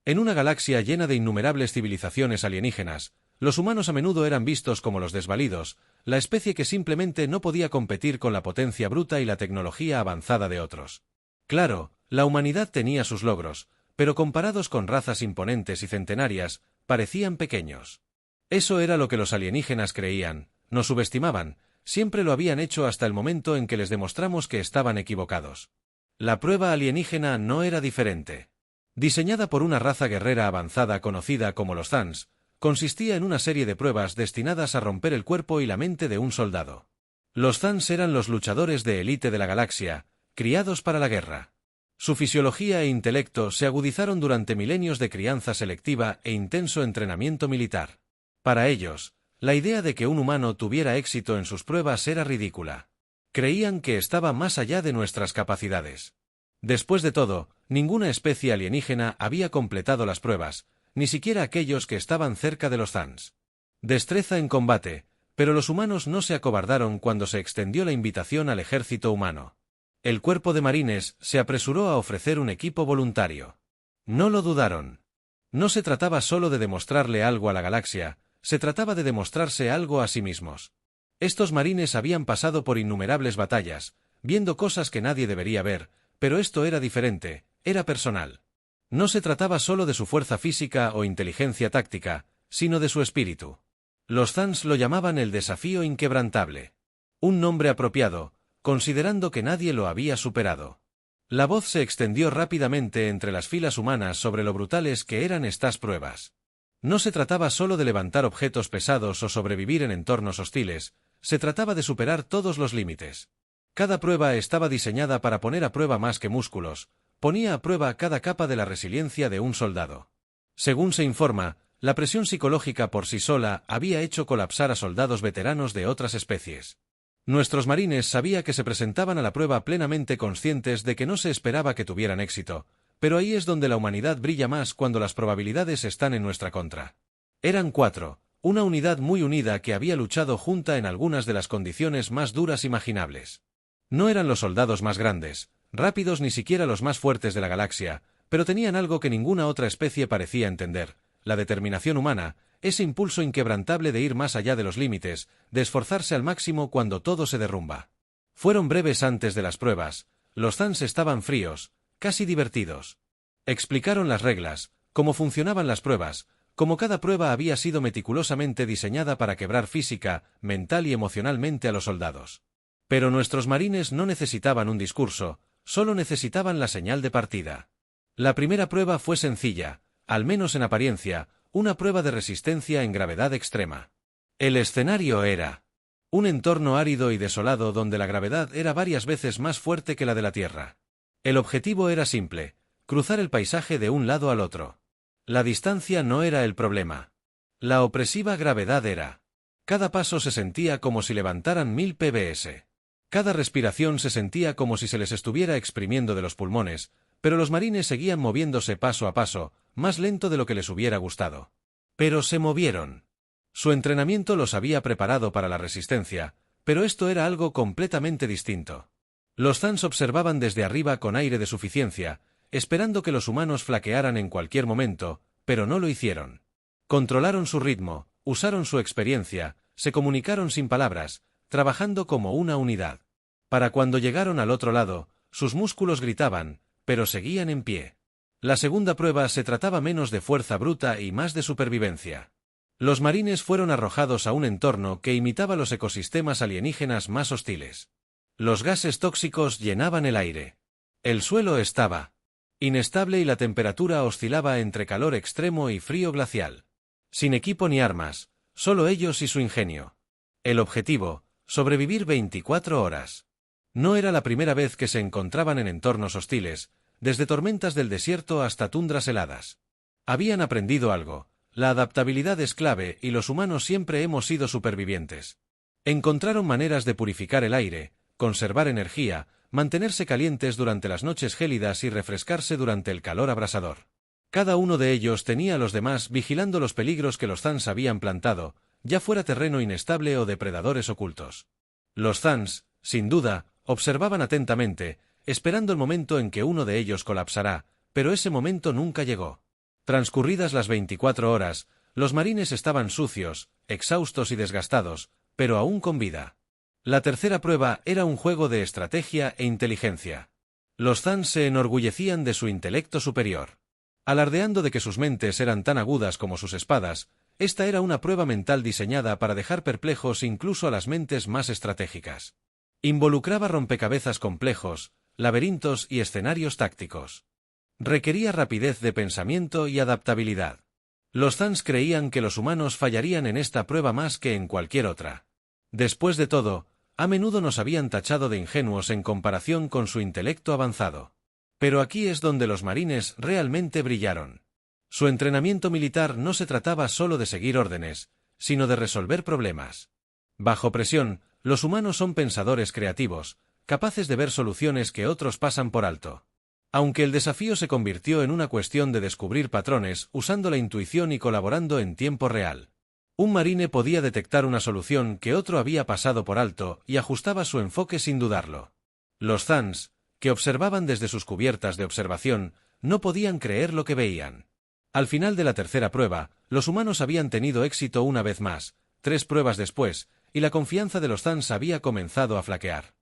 En una galaxia llena de innumerables civilizaciones alienígenas, los humanos a menudo eran vistos como los desvalidos, la especie que simplemente no podía competir con la potencia bruta y la tecnología avanzada de otros. Claro, la humanidad tenía sus logros, pero comparados con razas imponentes y centenarias, parecían pequeños. Eso era lo que los alienígenas creían, nos subestimaban, siempre lo habían hecho hasta el momento en que les demostramos que estaban equivocados. La prueba alienígena no era diferente. Diseñada por una raza guerrera avanzada conocida como los Thans, consistía en una serie de pruebas destinadas a romper el cuerpo y la mente de un soldado. Los Thans eran los luchadores de élite de la galaxia, criados para la guerra. Su fisiología e intelecto se agudizaron durante milenios de crianza selectiva e intenso entrenamiento militar. Para ellos, la idea de que un humano tuviera éxito en sus pruebas era ridícula. Creían que estaba más allá de nuestras capacidades. Después de todo, ninguna especie alienígena había completado las pruebas, ni siquiera aquellos que estaban cerca de los Thans. Destreza en combate, pero los humanos no se acobardaron cuando se extendió la invitación al ejército humano. El cuerpo de marines se apresuró a ofrecer un equipo voluntario. No lo dudaron. No se trataba solo de demostrarle algo a la galaxia, se trataba de demostrarse algo a sí mismos. Estos marines habían pasado por innumerables batallas, viendo cosas que nadie debería ver, pero esto era diferente, era personal. No se trataba solo de su fuerza física o inteligencia táctica, sino de su espíritu. Los Thans lo llamaban el desafío inquebrantable. Un nombre apropiado, considerando que nadie lo había superado. La voz se extendió rápidamente entre las filas humanas sobre lo brutales que eran estas pruebas. No se trataba solo de levantar objetos pesados o sobrevivir en entornos hostiles, se trataba de superar todos los límites. Cada prueba estaba diseñada para poner a prueba más que músculos, ponía a prueba cada capa de la resiliencia de un soldado. Según se informa, la presión psicológica por sí sola había hecho colapsar a soldados veteranos de otras especies. Nuestros marines sabían que se presentaban a la prueba plenamente conscientes de que no se esperaba que tuvieran éxito, pero ahí es donde la humanidad brilla más cuando las probabilidades están en nuestra contra. Eran 4, una unidad muy unida que había luchado junta en algunas de las condiciones más duras imaginables. No eran los soldados más grandes, rápidos ni siquiera los más fuertes de la galaxia, pero tenían algo que ninguna otra especie parecía entender, la determinación humana, ese impulso inquebrantable de ir más allá de los límites, de esforzarse al máximo cuando todo se derrumba. Fueron breves antes de las pruebas, los Thans estaban fríos, casi divertidos. Explicaron las reglas, cómo funcionaban las pruebas, cómo cada prueba había sido meticulosamente diseñada para quebrar física, mental y emocionalmente a los soldados. Pero nuestros marines no necesitaban un discurso, solo necesitaban la señal de partida. La primera prueba fue sencilla, al menos en apariencia, una prueba de resistencia en gravedad extrema. El escenario era un entorno árido y desolado donde la gravedad era varias veces más fuerte que la de la Tierra. El objetivo era simple, cruzar el paisaje de un lado al otro. La distancia no era el problema. La opresiva gravedad era. Cada paso se sentía como si levantaran 1000 pbs. Cada respiración se sentía como si se les estuviera exprimiendo de los pulmones, pero los marines seguían moviéndose paso a paso, más lento de lo que les hubiera gustado. Pero se movieron. Su entrenamiento los había preparado para la resistencia, pero esto era algo completamente distinto. Los Thans observaban desde arriba con aire de suficiencia, esperando que los humanos flaquearan en cualquier momento, pero no lo hicieron. Controlaron su ritmo, usaron su experiencia, se comunicaron sin palabras, trabajando como una unidad. Para cuando llegaron al otro lado, sus músculos gritaban, pero seguían en pie. La segunda prueba se trataba menos de fuerza bruta y más de supervivencia. Los marines fueron arrojados a un entorno que imitaba los ecosistemas alienígenas más hostiles. Los gases tóxicos llenaban el aire. El suelo estaba inestable y la temperatura oscilaba entre calor extremo y frío glacial. Sin equipo ni armas, solo ellos y su ingenio. El objetivo, sobrevivir 24 horas. No era la primera vez que se encontraban en entornos hostiles, desde tormentas del desierto hasta tundras heladas. Habían aprendido algo, la adaptabilidad es clave y los humanos siempre hemos sido supervivientes. Encontraron maneras de purificar el aire, conservar energía, mantenerse calientes durante las noches gélidas y refrescarse durante el calor abrasador. Cada uno de ellos tenía a los demás vigilando los peligros que los Thans habían plantado, ya fuera terreno inestable o depredadores ocultos. Los Thans, sin duda, observaban atentamente, esperando el momento en que uno de ellos colapsará, pero ese momento nunca llegó. Transcurridas las 24 horas, los marines estaban sucios, exhaustos y desgastados, pero aún con vida. La tercera prueba era un juego de estrategia e inteligencia. Los Thans se enorgullecían de su intelecto superior. Alardeando de que sus mentes eran tan agudas como sus espadas, esta era una prueba mental diseñada para dejar perplejos incluso a las mentes más estratégicas. Involucraba rompecabezas complejos, laberintos y escenarios tácticos. Requería rapidez de pensamiento y adaptabilidad. Los Thans creían que los humanos fallarían en esta prueba más que en cualquier otra. Después de todo, a menudo nos habían tachado de ingenuos en comparación con su intelecto avanzado. Pero aquí es donde los marines realmente brillaron. Su entrenamiento militar no se trataba solo de seguir órdenes, sino de resolver problemas. Bajo presión, los humanos son pensadores creativos, capaces de ver soluciones que otros pasan por alto. Aunque el desafío se convirtió en una cuestión de descubrir patrones usando la intuición y colaborando en tiempo real. Un marine podía detectar una solución que otro había pasado por alto y ajustaba su enfoque sin dudarlo. Los Thans, que observaban desde sus cubiertas de observación, no podían creer lo que veían. Al final de la tercera prueba, los humanos habían tenido éxito una vez más, 3 pruebas después, y la confianza de los Thans había comenzado a flaquear.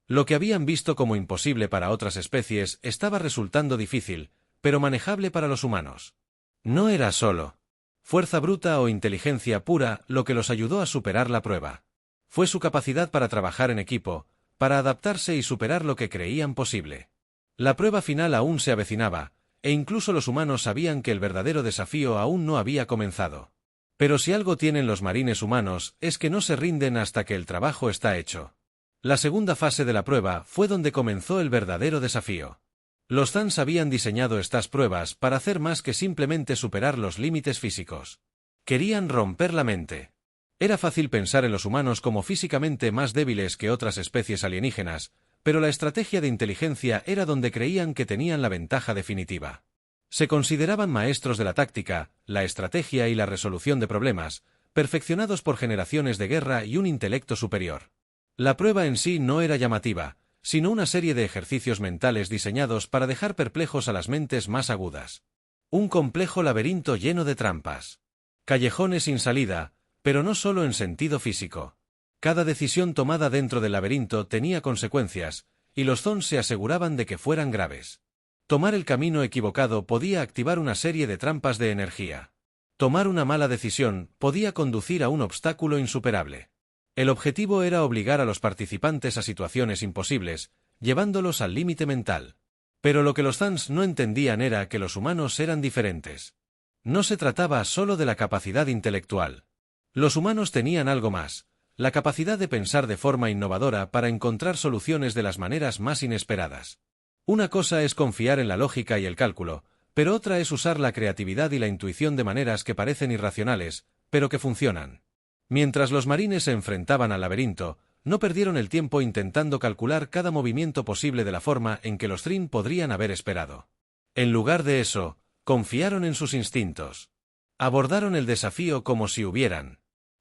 Lo que habían visto como imposible para otras especies estaba resultando difícil, pero manejable para los humanos. No era solo fuerza bruta o inteligencia pura lo que los ayudó a superar la prueba. Fue su capacidad para trabajar en equipo, para adaptarse y superar lo que creían posible. La prueba final aún se avecinaba, e incluso los humanos sabían que el verdadero desafío aún no había comenzado. Pero si algo tienen los marines humanos es que no se rinden hasta que el trabajo está hecho. La segunda fase de la prueba fue donde comenzó el verdadero desafío. Los Thans habían diseñado estas pruebas para hacer más que simplemente superar los límites físicos. Querían romper la mente. Era fácil pensar en los humanos como físicamente más débiles que otras especies alienígenas, pero la estrategia de inteligencia era donde creían que tenían la ventaja definitiva. Se consideraban maestros de la táctica, la estrategia y la resolución de problemas, perfeccionados por generaciones de guerra y un intelecto superior. La prueba en sí no era llamativa, sino una serie de ejercicios mentales diseñados para dejar perplejos a las mentes más agudas. Un complejo laberinto lleno de trampas. Callejones sin salida, pero no solo en sentido físico. Cada decisión tomada dentro del laberinto tenía consecuencias, y los Thans se aseguraban de que fueran graves. Tomar el camino equivocado podía activar una serie de trampas de energía. Tomar una mala decisión podía conducir a un obstáculo insuperable. El objetivo era obligar a los participantes a situaciones imposibles, llevándolos al límite mental. Pero lo que los Thans no entendían era que los humanos eran diferentes. No se trataba solo de la capacidad intelectual. Los humanos tenían algo más, la capacidad de pensar de forma innovadora para encontrar soluciones de las maneras más inesperadas. Una cosa es confiar en la lógica y el cálculo, pero otra es usar la creatividad y la intuición de maneras que parecen irracionales, pero que funcionan. Mientras los marines se enfrentaban al laberinto, no perdieron el tiempo intentando calcular cada movimiento posible de la forma en que los Thrin podrían haber esperado. En lugar de eso, confiaron en sus instintos. Abordaron el desafío como si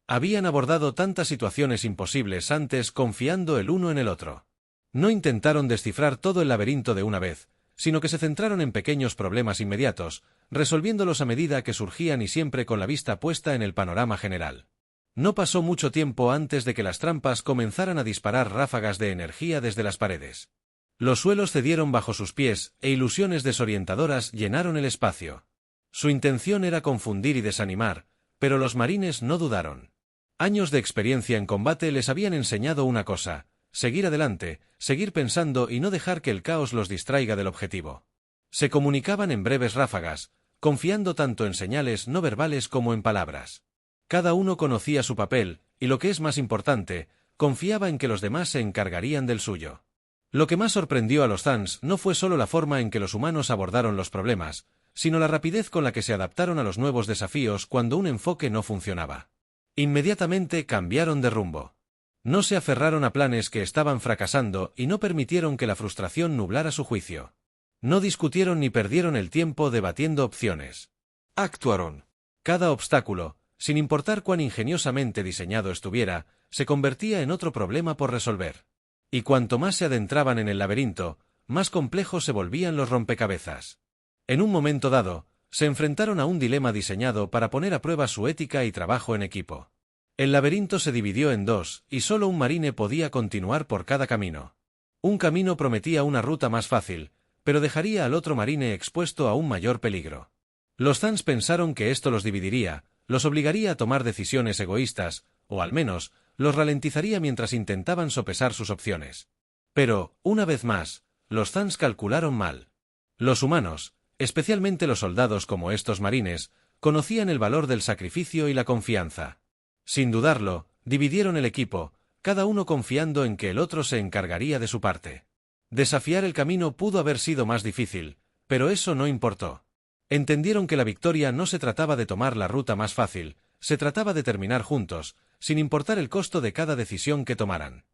habían abordado tantas situaciones imposibles antes confiando el uno en el otro. No intentaron descifrar todo el laberinto de una vez, sino que se centraron en pequeños problemas inmediatos, resolviéndolos a medida que surgían y siempre con la vista puesta en el panorama general. No pasó mucho tiempo antes de que las trampas comenzaran a disparar ráfagas de energía desde las paredes. Los suelos cedieron bajo sus pies, e ilusiones desorientadoras llenaron el espacio. Su intención era confundir y desanimar, pero los marines no dudaron. Años de experiencia en combate les habían enseñado una cosa: seguir adelante, seguir pensando y no dejar que el caos los distraiga del objetivo. Se comunicaban en breves ráfagas, confiando tanto en señales no verbales como en palabras. Cada uno conocía su papel, y lo que es más importante, confiaba en que los demás se encargarían del suyo. Lo que más sorprendió a los Thans no fue solo la forma en que los humanos abordaron los problemas, sino la rapidez con la que se adaptaron a los nuevos desafíos cuando un enfoque no funcionaba. Inmediatamente cambiaron de rumbo. No se aferraron a planes que estaban fracasando y no permitieron que la frustración nublara su juicio. No discutieron ni perdieron el tiempo debatiendo opciones. Actuaron. Cada obstáculo, sin importar cuán ingeniosamente diseñado estuviera, se convertía en otro problema por resolver. Y cuanto más se adentraban en el laberinto, más complejos se volvían los rompecabezas. En un momento dado, Se enfrentaron a un dilema diseñado para poner a prueba su ética y trabajo en equipo. El laberinto se dividió en dos, y solo un marine podía continuar por cada camino. Un camino prometía una ruta más fácil, pero dejaría al otro marine expuesto a un mayor peligro. Los Thans pensaron que esto los dividiría, los obligaría a tomar decisiones egoístas, o al menos, los ralentizaría mientras intentaban sopesar sus opciones. Pero, una vez más, los Thans calcularon mal. Los humanos, especialmente los soldados como estos marines, conocían el valor del sacrificio y la confianza. Sin dudarlo, dividieron el equipo, cada uno confiando en que el otro se encargaría de su parte. Desafiar el camino pudo haber sido más difícil, pero eso no importó. Entendieron que la victoria no se trataba de tomar la ruta más fácil, se trataba de terminar juntos, sin importar el costo de cada decisión que tomaran.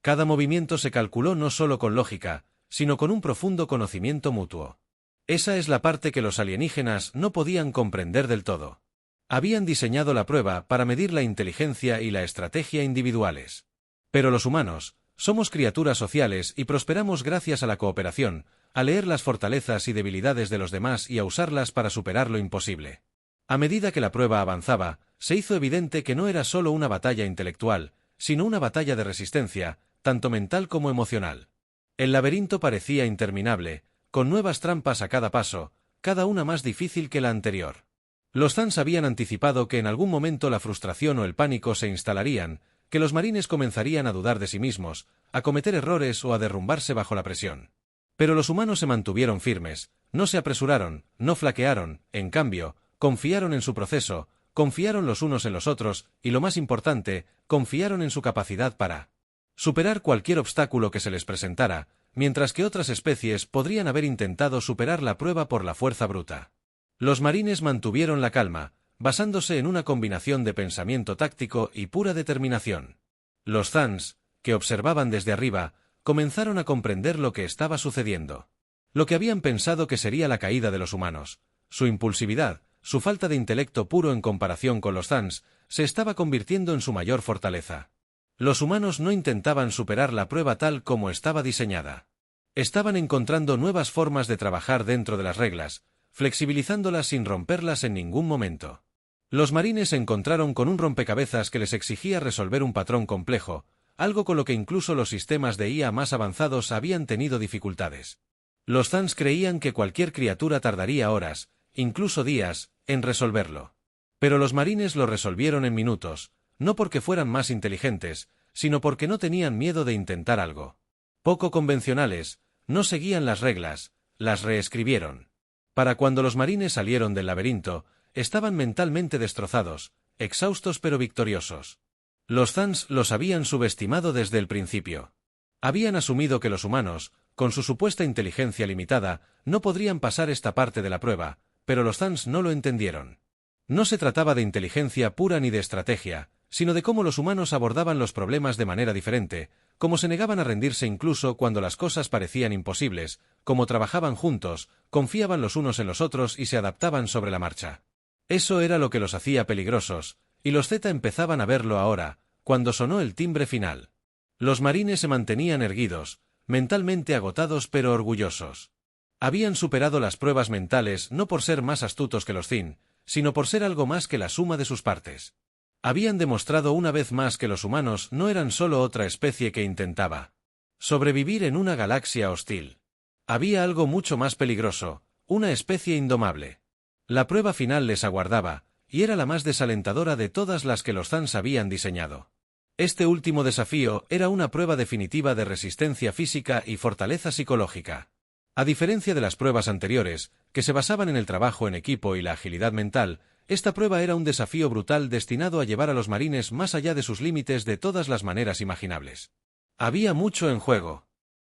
Cada movimiento se calculó no solo con lógica, sino con un profundo conocimiento mutuo. Esa es la parte que los alienígenas no podían comprender del todo. Habían diseñado la prueba para medir la inteligencia y la estrategia individuales. Pero los humanos, somos criaturas sociales y prosperamos gracias a la cooperación, a leer las fortalezas y debilidades de los demás y a usarlas para superar lo imposible. A medida que la prueba avanzaba, se hizo evidente que no era solo una batalla intelectual, sino una batalla de resistencia, tanto mental como emocional. El laberinto parecía interminable, con nuevas trampas a cada paso, cada una más difícil que la anterior. Los Thans habían anticipado que en algún momento la frustración o el pánico se instalarían, que los marines comenzarían a dudar de sí mismos, a cometer errores o a derrumbarse bajo la presión. Pero los humanos se mantuvieron firmes, no se apresuraron, no flaquearon, en cambio, confiaron en su proceso, confiaron los unos en los otros y, lo más importante, confiaron en su capacidad para superar cualquier obstáculo que se les presentara, mientras que otras especies podrían haber intentado superar la prueba por la fuerza bruta. Los marines mantuvieron la calma, basándose en una combinación de pensamiento táctico y pura determinación. Los Thans, que observaban desde arriba, comenzaron a comprender lo que estaba sucediendo. Lo que habían pensado que sería la caída de los humanos, su impulsividad, su falta de intelecto puro en comparación con los Thans, se estaba convirtiendo en su mayor fortaleza. Los humanos no intentaban superar la prueba tal como estaba diseñada. Estaban encontrando nuevas formas de trabajar dentro de las reglas, flexibilizándolas sin romperlas en ningún momento. Los marines se encontraron con un rompecabezas que les exigía resolver un patrón complejo, algo con lo que incluso los sistemas de IA más avanzados habían tenido dificultades. Los Thans creían que cualquier criatura tardaría horas, incluso días, en resolverlo. Pero los marines lo resolvieron en minutos, no porque fueran más inteligentes, sino porque no tenían miedo de intentar algo. Poco convencionales, no seguían las reglas, las reescribieron. Para cuando los marines salieron del laberinto, estaban mentalmente destrozados, exhaustos pero victoriosos. Los Thans los habían subestimado desde el principio. Habían asumido que los humanos, con su supuesta inteligencia limitada, no podrían pasar esta parte de la prueba, pero los Thans no lo entendieron. No se trataba de inteligencia pura ni de estrategia, sino de cómo los humanos abordaban los problemas de manera diferente, cómo se negaban a rendirse incluso cuando las cosas parecían imposibles, cómo trabajaban juntos, confiaban los unos en los otros y se adaptaban sobre la marcha. Eso era lo que los hacía peligrosos, y los Z empezaban a verlo ahora, cuando sonó el timbre final. Los marines se mantenían erguidos, mentalmente agotados pero orgullosos. Habían superado las pruebas mentales no por ser más astutos que los Thin, sino por ser algo más que la suma de sus partes. Habían demostrado una vez más que los humanos no eran solo otra especie que intentaba sobrevivir en una galaxia hostil. Había algo mucho más peligroso, una especie indomable. La prueba final les aguardaba, y era la más desalentadora de todas las que los Thans habían diseñado. Este último desafío era una prueba definitiva de resistencia física y fortaleza psicológica. A diferencia de las pruebas anteriores, que se basaban en el trabajo en equipo y la agilidad mental, esta prueba era un desafío brutal destinado a llevar a los marines más allá de sus límites de todas las maneras imaginables. Había mucho en juego.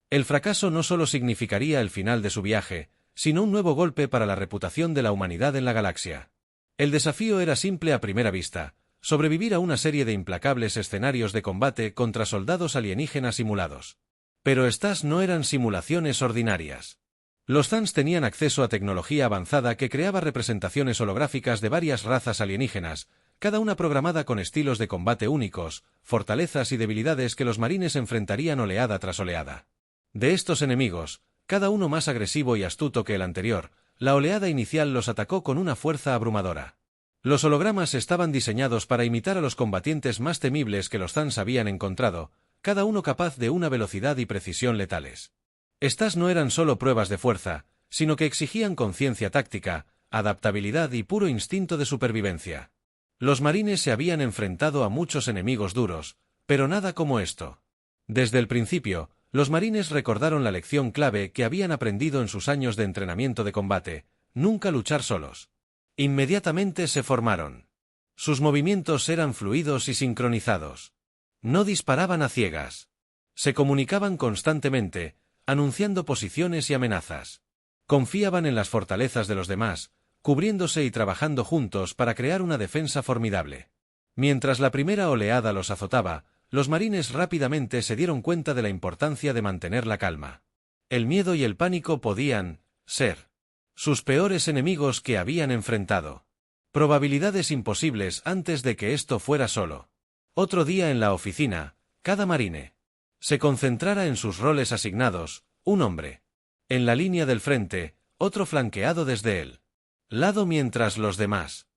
El fracaso no solo significaría el final de su viaje, sino un nuevo golpe para la reputación de la humanidad en la galaxia. El desafío era simple a primera vista: sobrevivir a una serie de implacables escenarios de combate contra soldados alienígenas simulados. Pero estas no eran simulaciones ordinarias. Los Thans tenían acceso a tecnología avanzada que creaba representaciones holográficas de varias razas alienígenas, cada una programada con estilos de combate únicos, fortalezas y debilidades que los marines enfrentarían oleada tras oleada. De estos enemigos, cada uno más agresivo y astuto que el anterior, La oleada inicial los atacó con una fuerza abrumadora. Los hologramas estaban diseñados para imitar a los combatientes más temibles que los Thans habían encontrado, cada uno capaz de una velocidad y precisión letales. Estas no eran solo pruebas de fuerza, sino que exigían conciencia táctica, adaptabilidad y puro instinto de supervivencia. Los marines se habían enfrentado a muchos enemigos duros, pero nada como esto. Desde el principio, los marines recordaron la lección clave que habían aprendido en sus años de entrenamiento de combate: nunca luchar solos. Inmediatamente se formaron. Sus movimientos eran fluidos y sincronizados. No disparaban a ciegas. Se comunicaban constantemente, anunciando posiciones y amenazas. Confiaban en las fortalezas de los demás, cubriéndose y trabajando juntos para crear una defensa formidable. Mientras la primera oleada los azotaba, los marines rápidamente se dieron cuenta de la importancia de mantener la calma. El miedo y el pánico podían ser sus peores enemigos que habían enfrentado. Probabilidades imposibles antes de que esto fuera solo. Otro día en la oficina, cada marine se concentrara en sus roles asignados: un hombre en la línea del frente, otro flanqueado desde él lado, mientras los demás.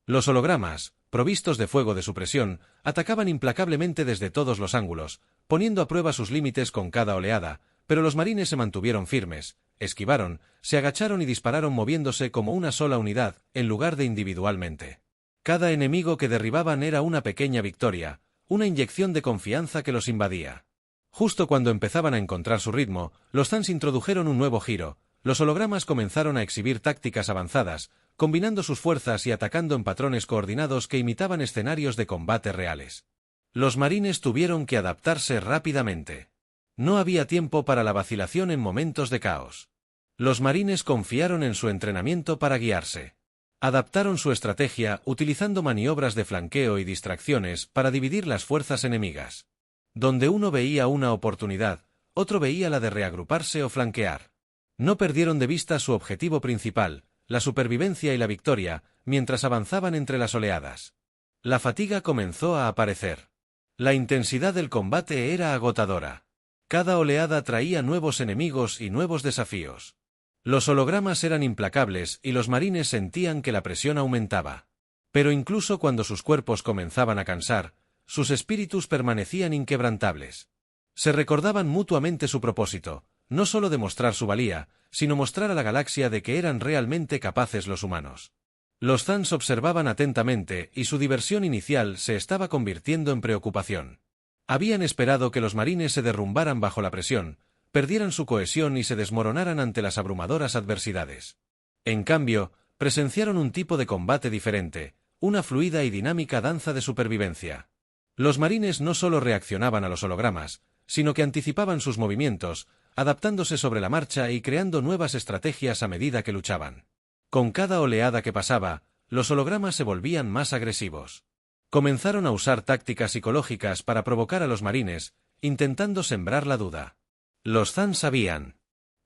Los hologramas, provistos de fuego de supresión, atacaban implacablemente desde todos los ángulos, poniendo a prueba sus límites con cada oleada, pero los marines se mantuvieron firmes, esquivaron, se agacharon y dispararon moviéndose como una sola unidad, en lugar de individualmente. Cada enemigo que derribaban era una pequeña victoria, una inyección de confianza que los invadía. Justo cuando empezaban a encontrar su ritmo, los Thans introdujeron un nuevo giro. Los hologramas comenzaron a exhibir tácticas avanzadas, combinando sus fuerzas y atacando en patrones coordinados que imitaban escenarios de combate reales. Los marines tuvieron que adaptarse rápidamente. No había tiempo para la vacilación en momentos de caos. Los marines confiaron en su entrenamiento para guiarse. Adaptaron su estrategia utilizando maniobras de flanqueo y distracciones para dividir las fuerzas enemigas. Donde uno veía una oportunidad, otro veía la de reagruparse o flanquear. No perdieron de vista su objetivo principal, la supervivencia y la victoria, mientras avanzaban entre las oleadas. La fatiga comenzó a aparecer. La intensidad del combate era agotadora. Cada oleada traía nuevos enemigos y nuevos desafíos. Los hologramas eran implacables y los marines sentían que la presión aumentaba. Pero incluso cuando sus cuerpos comenzaban a cansar, sus espíritus permanecían inquebrantables. Se recordaban mutuamente su propósito: no solo demostrar su valía, sino mostrar a la galaxia de que eran realmente capaces los humanos. Los Thans observaban atentamente y su diversión inicial se estaba convirtiendo en preocupación. Habían esperado que los marines se derrumbaran bajo la presión, perdieran su cohesión y se desmoronaran ante las abrumadoras adversidades. En cambio, presenciaron un tipo de combate diferente, una fluida y dinámica danza de supervivencia. Los marines no solo reaccionaban a los hologramas, sino que anticipaban sus movimientos, adaptándose sobre la marcha y creando nuevas estrategias a medida que luchaban. Con cada oleada que pasaba, los hologramas se volvían más agresivos. Comenzaron a usar tácticas psicológicas para provocar a los marines, intentando sembrar la duda. Los Thans sabían.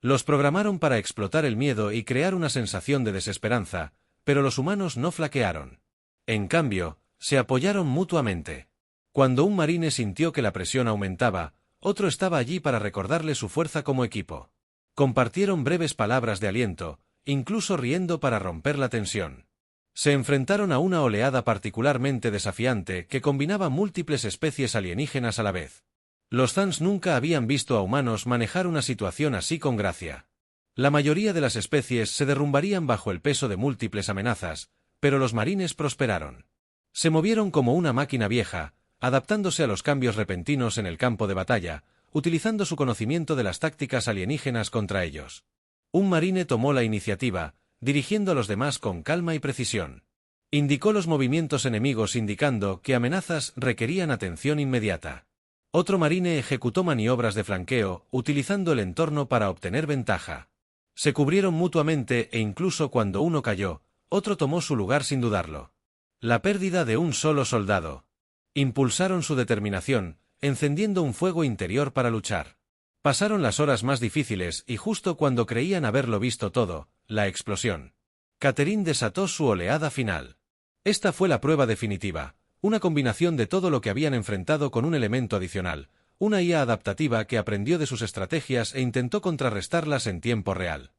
Los programaron para explotar el miedo y crear una sensación de desesperanza, pero los humanos no flaquearon. En cambio, se apoyaron mutuamente. Cuando un marine sintió que la presión aumentaba, otro estaba allí para recordarle su fuerza como equipo. Compartieron breves palabras de aliento, incluso riendo para romper la tensión. Se enfrentaron a una oleada particularmente desafiante que combinaba múltiples especies alienígenas a la vez. Los Thans nunca habían visto a humanos manejar una situación así con gracia. La mayoría de las especies se derrumbarían bajo el peso de múltiples amenazas, pero los marines prosperaron. Se movieron como una máquina vieja, adaptándose a los cambios repentinos en el campo de batalla, utilizando su conocimiento de las tácticas alienígenas contra ellos. Un marine tomó la iniciativa, dirigiendo a los demás con calma y precisión. Indicó los movimientos enemigos, indicando que amenazas requerían atención inmediata. Otro marine ejecutó maniobras de flanqueo, utilizando el entorno para obtener ventaja. Se cubrieron mutuamente e incluso cuando uno cayó, otro tomó su lugar sin dudarlo. La pérdida de un solo soldado. Impulsaron su determinación, encendiendo un fuego interior para luchar. Pasaron las horas más difíciles y justo cuando creían haberlo visto todo, la explosión. Catherine desató su oleada final. Esta fue la prueba definitiva, una combinación de todo lo que habían enfrentado con un elemento adicional, una IA adaptativa que aprendió de sus estrategias e intentó contrarrestarlas en tiempo real.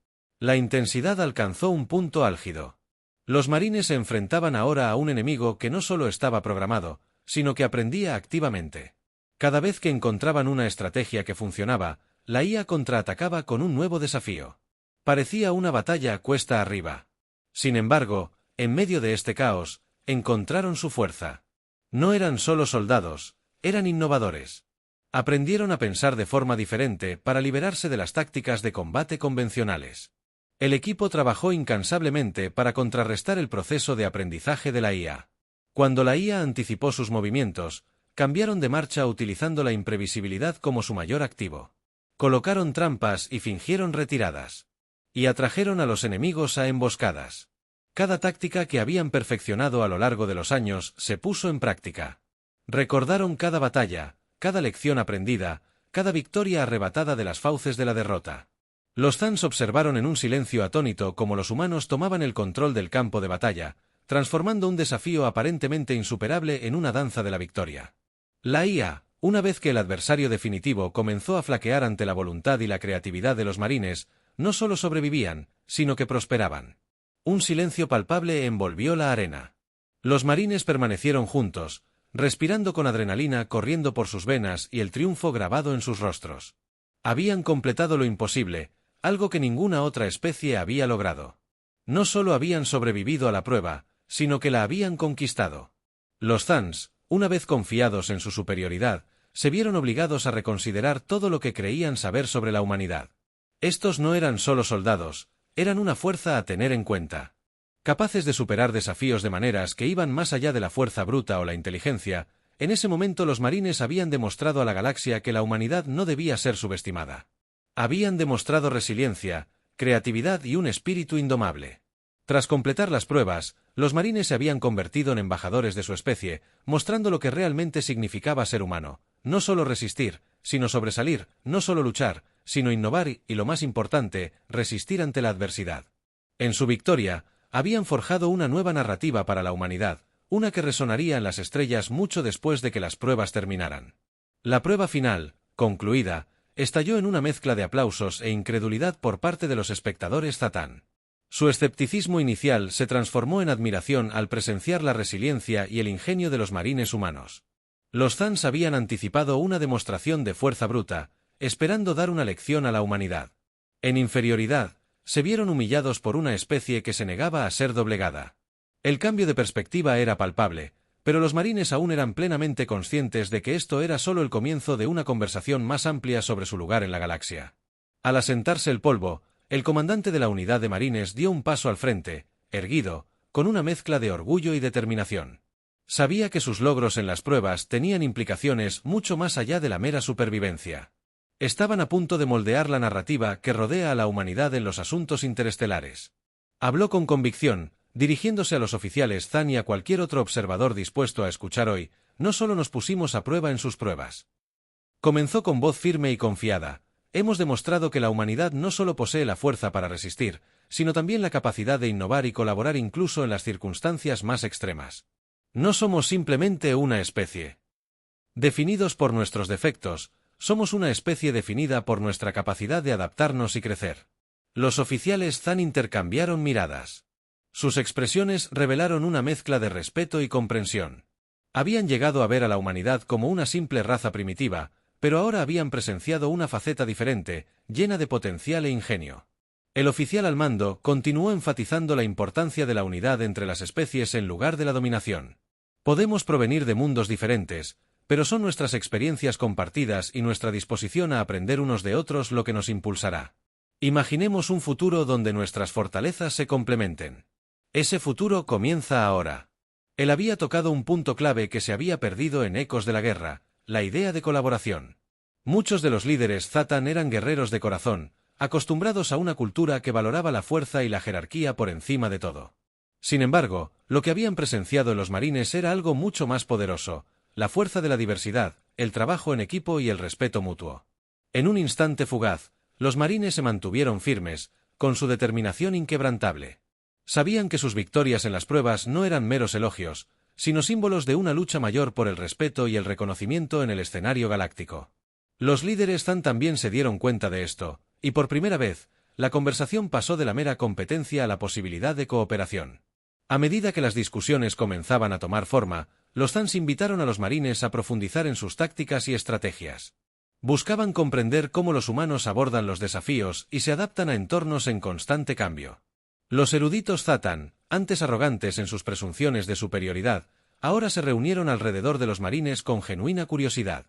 La intensidad alcanzó un punto álgido. Los marines se enfrentaban ahora a un enemigo que no solo estaba programado, sino que aprendía activamente. Cada vez que encontraban una estrategia que funcionaba, la IA contraatacaba con un nuevo desafío. Parecía una batalla cuesta arriba. Sin embargo, en medio de este caos, encontraron su fuerza. No eran solo soldados, eran innovadores. Aprendieron a pensar de forma diferente para liberarse de las tácticas de combate convencionales. El equipo trabajó incansablemente para contrarrestar el proceso de aprendizaje de la IA. Cuando la IA anticipó sus movimientos, cambiaron de marcha utilizando la imprevisibilidad como su mayor activo. Colocaron trampas y fingieron retiradas. Y atrajeron a los enemigos a emboscadas. Cada táctica que habían perfeccionado a lo largo de los años se puso en práctica. Recordaron cada batalla, cada lección aprendida, cada victoria arrebatada de las fauces de la derrota. Los Thans observaron en un silencio atónito cómo los humanos tomaban el control del campo de batalla, transformando un desafío aparentemente insuperable en una danza de la victoria. La IA, una vez que el adversario definitivo comenzó a flaquear ante la voluntad y la creatividad de los marines, no solo sobrevivían, sino que prosperaban. Un silencio palpable envolvió la arena. Los marines permanecieron juntos, respirando con adrenalina corriendo por sus venas y el triunfo grabado en sus rostros. Habían completado lo imposible, algo que ninguna otra especie había logrado. No solo habían sobrevivido a la prueba, sino que la habían conquistado. Los Thans, una vez confiados en su superioridad, se vieron obligados a reconsiderar todo lo que creían saber sobre la humanidad. Estos no eran solo soldados, eran una fuerza a tener en cuenta. Capaces de superar desafíos de maneras que iban más allá de la fuerza bruta o la inteligencia, en ese momento los marines habían demostrado a la galaxia que la humanidad no debía ser subestimada. Habían demostrado resiliencia, creatividad y un espíritu indomable. Tras completar las pruebas, los marines se habían convertido en embajadores de su especie, mostrando lo que realmente significaba ser humano, no solo resistir, sino sobresalir, no solo luchar, sino innovar y, lo más importante, resistir ante la adversidad. En su victoria, habían forjado una nueva narrativa para la humanidad, una que resonaría en las estrellas mucho después de que las pruebas terminaran. La prueba final, concluida, estalló en una mezcla de aplausos e incredulidad por parte de los espectadores Zatán. Su escepticismo inicial se transformó en admiración al presenciar la resiliencia y el ingenio de los marines humanos. Los Thans habían anticipado una demostración de fuerza bruta, esperando dar una lección a la humanidad. En inferioridad, se vieron humillados por una especie que se negaba a ser doblegada. El cambio de perspectiva era palpable, pero los marines aún eran plenamente conscientes de que esto era solo el comienzo de una conversación más amplia sobre su lugar en la galaxia. Al asentarse el polvo, el comandante de la unidad de marines dio un paso al frente, erguido, con una mezcla de orgullo y determinación. Sabía que sus logros en las pruebas tenían implicaciones mucho más allá de la mera supervivencia. Estaban a punto de moldear la narrativa que rodea a la humanidad en los asuntos interestelares. Habló con convicción, dirigiéndose a los oficiales Zan y a cualquier otro observador dispuesto a escuchar hoy. No solo nos pusimos a prueba en sus pruebas. Comenzó con voz firme y confiada. Hemos demostrado que la humanidad no solo posee la fuerza para resistir, sino también la capacidad de innovar y colaborar incluso en las circunstancias más extremas. No somos simplemente una especie. Definidos por nuestros defectos, somos una especie definida por nuestra capacidad de adaptarnos y crecer. Los oficiales Zan intercambiaron miradas. Sus expresiones revelaron una mezcla de respeto y comprensión. Habían llegado a ver a la humanidad como una simple raza primitiva, pero ahora habían presenciado una faceta diferente, llena de potencial e ingenio. El oficial al mando continuó enfatizando la importancia de la unidad entre las especies en lugar de la dominación. Podemos provenir de mundos diferentes, pero son nuestras experiencias compartidas y nuestra disposición a aprender unos de otros lo que nos impulsará. Imaginemos un futuro donde nuestras fortalezas se complementen. Ese futuro comienza ahora. Él había tocado un punto clave que se había perdido en Ecos de la Guerra, la idea de colaboración. Muchos de los líderes Zatan eran guerreros de corazón, acostumbrados a una cultura que valoraba la fuerza y la jerarquía por encima de todo. Sin embargo, lo que habían presenciado en los marines era algo mucho más poderoso: la fuerza de la diversidad, el trabajo en equipo y el respeto mutuo. En un instante fugaz, los marines se mantuvieron firmes, con su determinación inquebrantable. Sabían que sus victorias en las pruebas no eran meros elogios, sino símbolos de una lucha mayor por el respeto y el reconocimiento en el escenario galáctico. Los líderes Zan también se dieron cuenta de esto, y por primera vez, la conversación pasó de la mera competencia a la posibilidad de cooperación. A medida que las discusiones comenzaban a tomar forma, los Zans invitaron a los marines a profundizar en sus tácticas y estrategias. Buscaban comprender cómo los humanos abordan los desafíos y se adaptan a entornos en constante cambio. Los eruditos Zatan, antes arrogantes en sus presunciones de superioridad, ahora se reunieron alrededor de los marines con genuina curiosidad.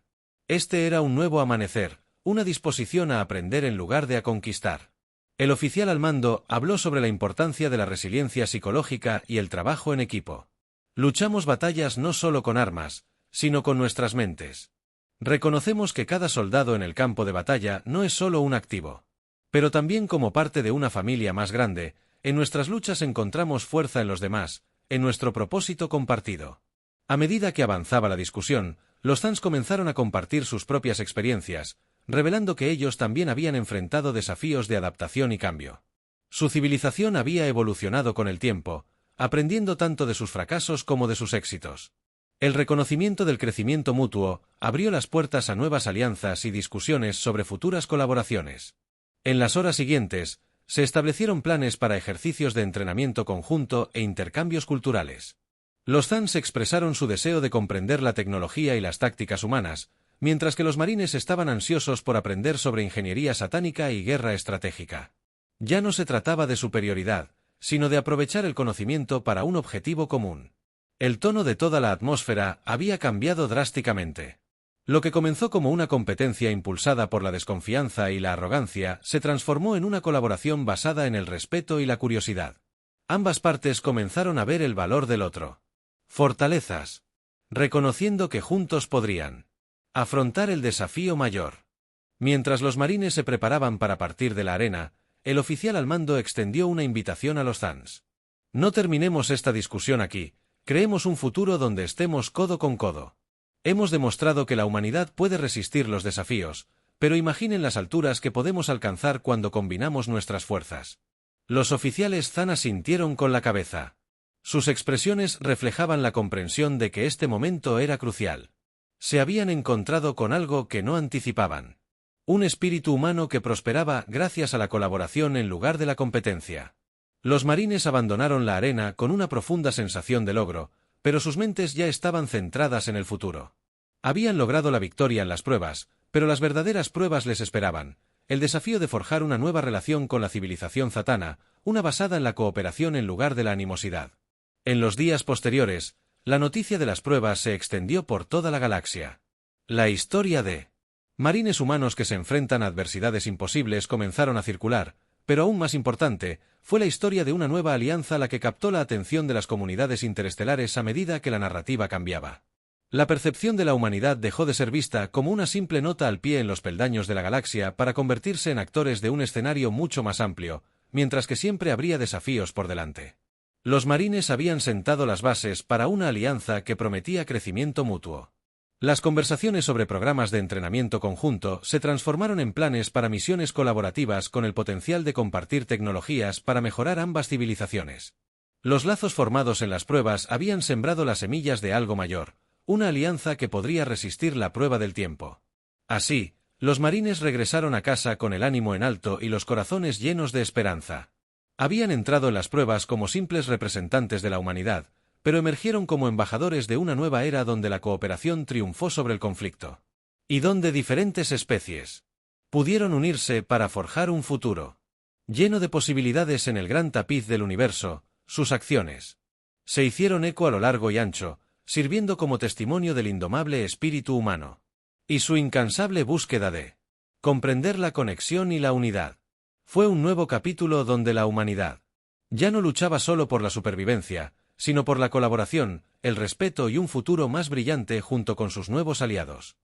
Este era un nuevo amanecer, una disposición a aprender en lugar de a conquistar. El oficial al mando habló sobre la importancia de la resiliencia psicológica y el trabajo en equipo. Luchamos batallas no solo con armas, sino con nuestras mentes. Reconocemos que cada soldado en el campo de batalla no es solo un activo. Pero también como parte de una familia más grande, en nuestras luchas encontramos fuerza en los demás, en nuestro propósito compartido. A medida que avanzaba la discusión, los Zans comenzaron a compartir sus propias experiencias, revelando que ellos también habían enfrentado desafíos de adaptación y cambio. Su civilización había evolucionado con el tiempo, aprendiendo tanto de sus fracasos como de sus éxitos. El reconocimiento del crecimiento mutuo abrió las puertas a nuevas alianzas y discusiones sobre futuras colaboraciones. En las horas siguientes, se establecieron planes para ejercicios de entrenamiento conjunto e intercambios culturales. Los Zans expresaron su deseo de comprender la tecnología y las tácticas humanas, mientras que los marines estaban ansiosos por aprender sobre ingeniería satánica y guerra estratégica. Ya no se trataba de superioridad, sino de aprovechar el conocimiento para un objetivo común. El tono de toda la atmósfera había cambiado drásticamente. Lo que comenzó como una competencia impulsada por la desconfianza y la arrogancia se transformó en una colaboración basada en el respeto y la curiosidad. Ambas partes comenzaron a ver el valor del otro. Fortalezas. Reconociendo que juntos podrían afrontar el desafío mayor. Mientras los marines se preparaban para partir de la arena, el oficial al mando extendió una invitación a los Zans. No terminemos esta discusión aquí, creemos un futuro donde estemos codo con codo. Hemos demostrado que la humanidad puede resistir los desafíos, pero imaginen las alturas que podemos alcanzar cuando combinamos nuestras fuerzas. Los oficiales Zan asintieron con la cabeza. Sus expresiones reflejaban la comprensión de que este momento era crucial. Se habían encontrado con algo que no anticipaban. Un espíritu humano que prosperaba gracias a la colaboración en lugar de la competencia. Los marines abandonaron la arena con una profunda sensación de logro, pero sus mentes ya estaban centradas en el futuro. Habían logrado la victoria en las pruebas, pero las verdaderas pruebas les esperaban. El desafío de forjar una nueva relación con la civilización zatana, una basada en la cooperación en lugar de la animosidad. En los días posteriores, la noticia de las pruebas se extendió por toda la galaxia. La historia de marines humanos que se enfrentan a adversidades imposibles comenzaron a circular, pero aún más importante, fue la historia de una nueva alianza la que captó la atención de las comunidades interestelares a medida que la narrativa cambiaba. La percepción de la humanidad dejó de ser vista como una simple nota al pie en los peldaños de la galaxia para convertirse en actores de un escenario mucho más amplio, mientras que siempre habría desafíos por delante. Los marines habían sentado las bases para una alianza que prometía crecimiento mutuo. Las conversaciones sobre programas de entrenamiento conjunto se transformaron en planes para misiones colaborativas con el potencial de compartir tecnologías para mejorar ambas civilizaciones. Los lazos formados en las pruebas habían sembrado las semillas de algo mayor, una alianza que podría resistir la prueba del tiempo. Así, los marines regresaron a casa con el ánimo en alto y los corazones llenos de esperanza. Habían entrado en las pruebas como simples representantes de la humanidad, pero emergieron como embajadores de una nueva era donde la cooperación triunfó sobre el conflicto. Y donde diferentes especies pudieron unirse para forjar un futuro lleno de posibilidades en el gran tapiz del universo. Sus acciones se hicieron eco a lo largo y ancho, sirviendo como testimonio del indomable espíritu humano y su incansable búsqueda de comprender la conexión y la unidad. Fue un nuevo capítulo donde la humanidad ya no luchaba solo por la supervivencia, sino por la colaboración, el respeto y un futuro más brillante junto con sus nuevos aliados.